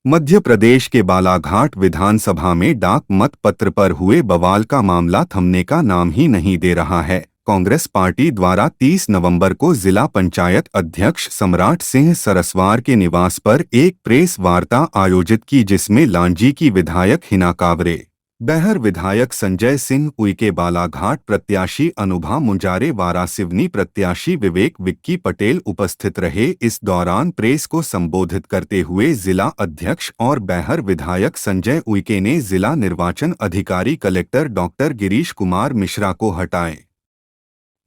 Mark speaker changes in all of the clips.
Speaker 1: मध्य प्रदेश के बालाघाट विधानसभा में डाक मत पत्र पर हुए बवाल का मामला थमने का नाम ही नहीं दे रहा है। कांग्रेस पार्टी द्वारा 30 नवंबर को जिला पंचायत अध्यक्ष सम्राट सिंह सरस्वार के निवास पर एक प्रेस वार्ता आयोजित की, जिसमें लांजी की विधायक हिना कावरे, बैहर विधायक संजय सिंह उइके, बालाघाट प्रत्याशी अनुभा मुंजारे, वारासिवनी प्रत्याशी विवेक विक्की पटेल उपस्थित रहे। इस दौरान प्रेस को संबोधित करते हुए जिला अध्यक्ष और बैहर विधायक संजय उइके ने जिला निर्वाचन अधिकारी कलेक्टर डॉक्टर गिरीश कुमार मिश्रा को हटाए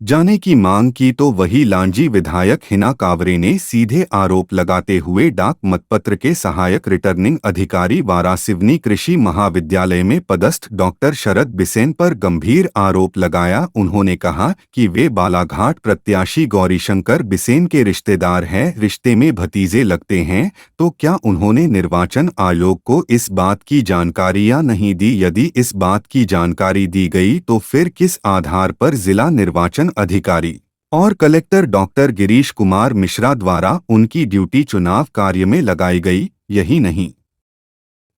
Speaker 1: जाने की मांग की, तो वही लांजी विधायक हिना कावरे ने सीधे आरोप लगाते हुए डाक मतपत्र के सहायक रिटर्निंग अधिकारी वारासिवनी कृषि महाविद्यालय में पदस्थ डॉक्टर शरद बिसेन पर गंभीर आरोप लगाया। उन्होंने कहा कि वे बालाघाट प्रत्याशी गौरीशंकर बिसेन के रिश्तेदार हैं, रिश्ते में भतीजे लगते हैं। तो क्या उन्होंने निर्वाचन आयोग को इस बात की जानकारी या नहीं दी? यदि इस बात की जानकारी दी गई तो फिर किस आधार पर जिला निर्वाचन अधिकारी और कलेक्टर डॉक्टर गिरीश कुमार मिश्रा द्वारा उनकी ड्यूटी चुनाव कार्य में लगाई गई? यही नहीं,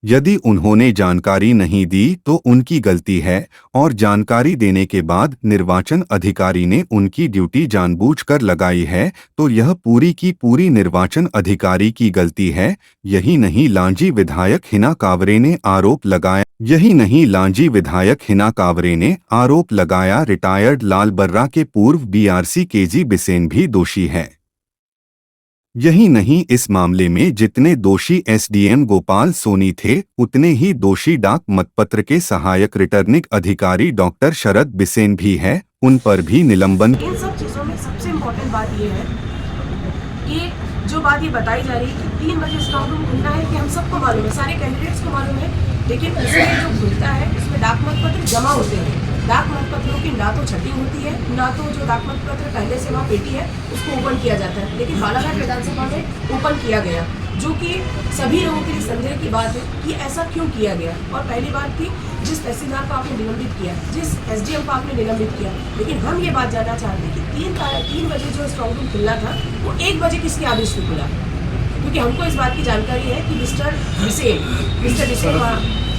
Speaker 1: यदि उन्होंने जानकारी नहीं दी तो उनकी गलती है, और जानकारी देने के बाद निर्वाचन अधिकारी ने उनकी ड्यूटी जानबूझकर लगाई है तो यह पूरी की पूरी निर्वाचन अधिकारी की गलती है। यही नहीं, लांजी विधायक हिना कावरे ने आरोप लगाया रिटायर्ड लाल बर्रा के पूर्व बीआरसी केजी बिसेन भी दोषी है। यही नहीं, इस मामले में जितने दोषी एसडीएम गोपाल सोनी थे, उतने ही दोषी डाक मतपत्र के सहायक रिटर्निंग अधिकारी डॉक्टर शरद बिसेन भी है। उन पर भी निलंबन।
Speaker 2: इन सब चीजों में सबसे इम्पोर्टेंट बात यह है कि जो बात ये बताई जा रही है कि 3 बजे स्ट्रॉन्ग रूम खुलना है, कि हम सबको मालूम है, सारे कैंडिडेट्स को मालूम है, लेकिन इसमें जो खुलता है उसमें डाक मतपत्र जमा होते हैं। डाक मतपत्रों की ना तो छटिंग होती है, ना तो जो डाक मतपत्र पहले से वहाँ पेटी है उसको ओपन किया जाता है, लेकिन बालाघाट विधानसभा में ओपन किया गया, जो कि सभी लोगों के लिए संदेह की बात है कि ऐसा क्यों किया गया। और पहली बात थी, जिस तहसीलदार को आपने निलंबित किया, जिस एसडीएम को आपने निलंबित किया, लेकिन हम ये बात जानना चाहते हैं कि 3 बजे जो स्ट्रॉन्ग रूम खुलना था वो 1 बजे किसके आदेश पे खुला? क्योंकि हमको इस बात की जानकारी है कि मिस्टर बिसेन,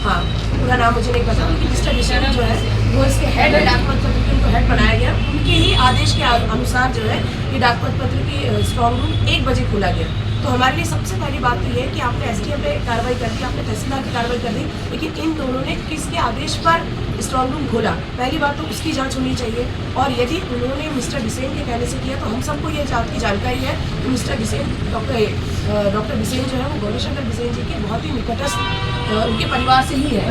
Speaker 2: हाँ पूरा नाम मुझे नहीं पता, लेकिन मिस्टर बिसेन जो है वो इसके हेड है, डाक मतपत्र के उनको हेड बनाया गया, उनके ही आदेश के अनुसार जो है ये डाक मतपत्र की स्ट्रॉन्ग रूम 1 बजे खोला गया। तो हमारे लिए सबसे पहली बात तो ये है कि आपने एसडीएम पे कार्रवाई कर दी, आपने तहसीलदार की कार्रवाई कर दी, लेकिन इन दोनों ने किसके आदेश पर स्ट्रॉन्ग रूम खोला? पहली बात तो उसकी जांच होनी चाहिए। और यदि उन्होंने मिस्टर बिसेन के कहने से किया तो हम सबको ये जानकारी है कि मिस्टर बिसेन, डॉक्टर बिसेन जो है वो गौरीशंकर बिसेन जी के बहुत ही निकटस्थ उनके परिवार से ही है,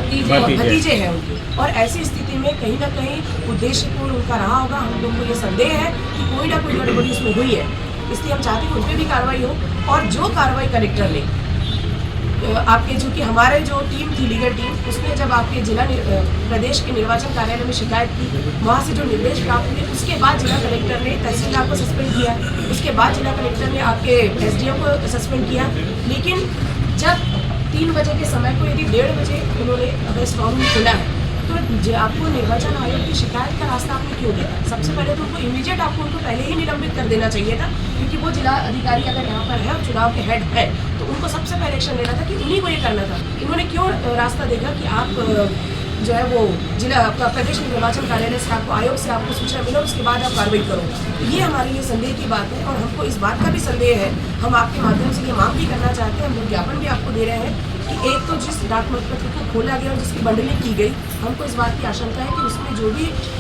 Speaker 2: भतीजे हैं उनके। और ऐसी स्थिति में कहीं ना कहीं उद्देश्यपूर्ण उनका रहा होगा। हम लोग को ये संदेह है कि कोई ना कोई गड़बड़ी उसमें हुई है, इसलिए हम चाहते हैं उन पर भी कार्रवाई हो। और जो कार्रवाई कलेक्टर ने आपके, जो कि हमारे जो टीम थी लीगल टीम, उसने जब आपके जिला प्रदेश के निर्वाचन कार्यालय में शिकायत की, वहाँ से जो निर्देश प्राप्त हुए, उसके बाद जिला कलेक्टर ने तहसीलदार को सस्पेंड किया, उसके बाद जिला कलेक्टर ने आपके एसडीएम को सस्पेंड किया। लेकिन जब 3 बजे के समय को यदि 1:30 बजे उन्होंने अगर स्ट्रॉन्ग रूम खुला है तो आपको निर्वाचन आयोग की शिकायत का रास्ता आपने क्यों दिया? सबसे पहले तो उनको इमीडिएट आपको उनको पहले ही निलंबित कर देना चाहिए था, क्योंकि वो जिला अधिकारी अगर यहाँ पर है और चुनाव के हेड है तो उनको सबसे पहले एक्शन लेना था कि उन्हीं को ये करना था। उन्होंने क्यों रास्ता देखा कि आप जो है वो जिला आपका प्रदेश निर्वाचन कार्यालय से आपको आयोग से आपको सूचना मिला, उसके बाद आप कार्रवाई करो? ये हमारे लिए संदेह की बात है। और हमको इस बात का भी संदेह है, हम आपके माध्यम से ये मांग भी करना चाहते हैं, हम विज्ञापन भी आपको दे रहे हैं कि एक तो जिस डाक मतपत्र को खोला गया और जिसकी बंडलिंग की गई, हमको इस बात की आशंका है कि उसमें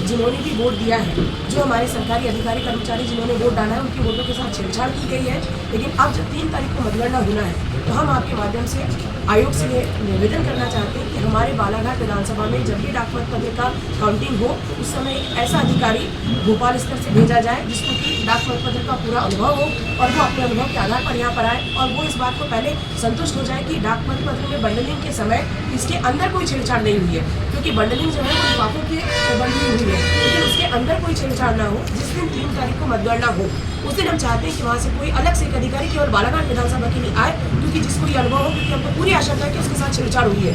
Speaker 2: जिन्होंने भी वोट दिया है, जो हमारे सरकारी अधिकारी कर्मचारी जिन्होंने वोट डाला है, उनकी वोटों के साथ छेड़छाड़ की गई है। लेकिन अब जब 3 तारीख को मतगणना होना है तो हम आपके माध्यम से आयोग से ये निवेदन करना चाहते हैं कि हमारे बालाघाट विधानसभा में जब भी डाक मतपत्र का काउंटिंग हो, उस समय एक ऐसा अधिकारी भोपाल स्तर से भेजा जाए जिसको कि डाक मतपत्र का पूरा अनुभव हो, और वो अपने अनुभव के आधार पर यहाँ पर आए और वो इस बात को पहले संतुष्ट हो जाए कि डाक मतपत्र में बंडलिंग के समय इसके अंदर कोई छेड़छाड़ नहीं हुई है। क्योंकि बंडलिंग जो है वो लिफाफों की बंडलिंग हुई है, लेकिन उसके अंदर कोई छेड़छाड़ ना हो। जिस दिन 3 तारीख को मतगणना हो उस दिन हम चाहते हैं कि वहाँ से कोई अलग से एक अधिकारी केवल बालाघाट विधानसभा के लिए आए, क्योंकि जिसको ये अनुभव हो, क्योंकि हमको पूरी आशंका है कि उसके साथ छेड़छाड़ हुई है।